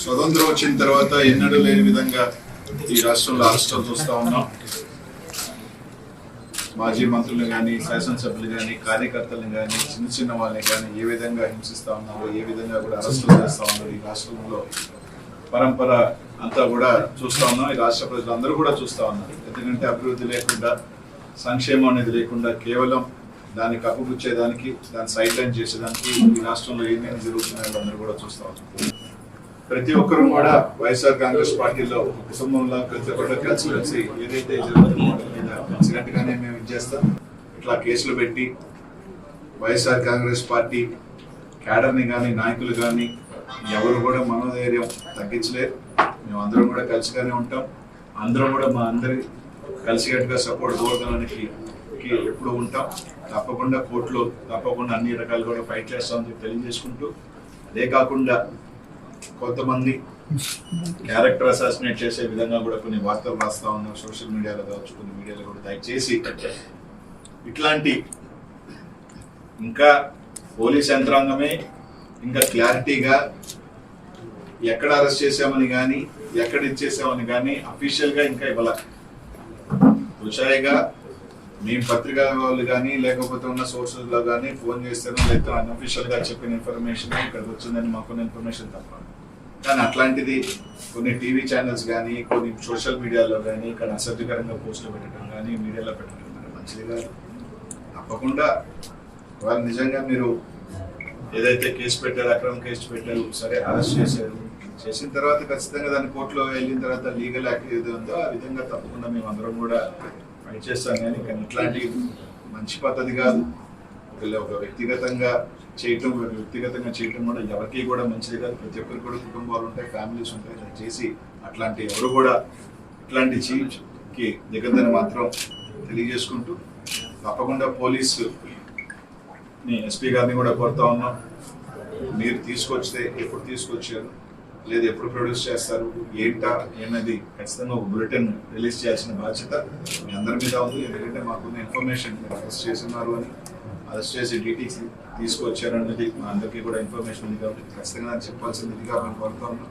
స్వతంత్రం వచ్చిన తర్వాత ఎన్నడూ లేని విధంగా ఈ రాష్ట్రంలో అరెస్టులు చూస్తూ ఉన్నాం. మాజీ మంత్రులు కానీ, శాసనసభ్యులు కానీ, కార్యకర్తలను కానీ, చిన్న చిన్న వాళ్ళని కానీ ఏ విధంగా హింసిస్తూ ఉన్నారు, ఏ విధంగా కూడా అరెస్టులు చేస్తూ ఉన్నారు. ఈ రాష్ట్రంలో పరంపర అంతా కూడా చూస్తూ ఉన్నాం. ఈ రాష్ట్ర ప్రజలందరూ కూడా చూస్తూ ఉన్నారు. ఎందుకంటే అభివృద్ధి లేకుండా, సంక్షేమం అనేది లేకుండా కేవలం దాన్ని కప్పుపుచ్చేదానికి, దాన్ని సైడ్ లైన్ చేసేదానికి ఈ రాష్ట్రంలో ఏమేమి జరుగుతున్నాయో అందరూ కూడా చూస్తూ ఉన్నారు. ప్రతి ఒక్కరు కూడా వైఎస్ఆర్ కాంగ్రెస్ పార్టీలో కుటుంబంలో ప్రతి ఒక్కరు కలిసి ఏదైతే జరుగుతుందో కలిసినట్టుగానే మేము ఇచ్చేస్తాం. ఇట్లా కేసులు పెట్టి వైఎస్ఆర్ కాంగ్రెస్ పార్టీ క్యాడర్ని కానీ, నాయకులు కానీ ఎవరు కూడా మనోధైర్యం తగ్గించలేరు. మేము అందరం కూడా కలిసిగానే ఉంటాం. అందరం కూడా మా అందరి కలిసికట్టుగా సపోర్ట్ కోరడానికి ఎప్పుడు ఉంటాం. తప్పకుండా కోర్టులో తప్పకుండా అన్ని రకాలు కూడా ఫైట్ చేస్తామని తెలియజేసుకుంటూ, అదే కాకుండా కొంతమంది క్యారెక్టర్ అసాసినేట్ చేసే విధంగా కూడా కొన్ని వార్తలు రాస్తా ఉన్నారు సోషల్ మీడియాలో కావచ్చు, కొన్ని మీడియాలో కూడా. దయచేసి ఇట్లాంటి ఇంకా పోలీస్ యంత్రాంగమే ఇంకా క్లారిటీగా ఎక్కడ అరెస్ట్ చేసామని కానీ, ఎక్కడ ఇచ్చేసామని కానీ అఫీషియల్ గా ఇంకా ఇవ్వాల. తుషాయిగా మేము పత్రికా వాళ్ళు కానీ, లేకపోతే ఉన్న సోర్సెస్ లో కానీ ఫోన్ చేస్తాను, లేకపోతే అన్అఫీషియల్ గా చెప్పిన ఇన్ఫర్మేషన్ ఇక్కడికి వచ్చిందని మాకున్న ఇన్ఫర్మేషన్ తప్ప. కానీ అట్లాంటిది కొన్ని టీవీ ఛానల్స్ కానీ, కొన్ని సోషల్ మీడియాలో కానీ ఇక్కడ అసభ్యకరంగా పోస్టులు పెట్టడం కానీ, మీడియాలో పెట్టడం కానీ మంచిది కాదు. తప్పకుండా వాళ్ళు నిజంగా మీరు ఏదైతే కేసు పెట్టారు, అక్రమ కేసు పెట్టారు, సరే అరెస్ట్ చేశారు, చేసిన తర్వాత ఖచ్చితంగా దాన్ని కోర్టులో వెళ్ళిన తర్వాత లీగల్ యాక్ట్ ఏది ఉందో ఆ విధంగా తప్పకుండా మేము అందరం కూడా ఫైట్ చేస్తాం. కానీ ఇట్లాంటి మంచి పద్ధతి కాదు. ఒక వ్యక్తిగతంగా చేయటం కూడా ఎవరికి కూడా మంచిది కాదు. ప్రతి ఒక్కరికి కూడా కుటుంబాలు ఉంటాయి, ఫ్యామిలీస్ ఉంటాయి. దయచేసి అట్లాంటి ఎవరు కూడా ఇట్లాంటి చీకి దిగద్దని మాత్రం తెలియజేసుకుంటూ, తప్పకుండా పోలీసు ఎస్పీ గారిని కూడా కోరుతా ఉన్నాం. మీరు తీసుకొస్తే ఎప్పుడు తీసుకొచ్చారు, లేదా ఎప్పుడు ప్రొడ్యూస్ చేస్తారు, ఏంటా ఏమది ఖచ్చితంగా ఒక బులెటిన్ రిలీజ్ చేయాల్సిన బాధ్యత మీ అందరి మీద ఉంది. ఎందుకంటే మాకున్న ఇన్ఫర్మేషన్ అరెస్ట్ చేస్తున్నారు అని, అరెస్ట్ చేసి డీటీసీ తీసుకొచ్చారనేది మా అందరికీ కూడా ఇన్ఫర్మేషన్ ఉంది. కాబట్టి ఖచ్చితంగా చెప్పాల్సిందిగా మేము కోరుతా ఉన్నాం.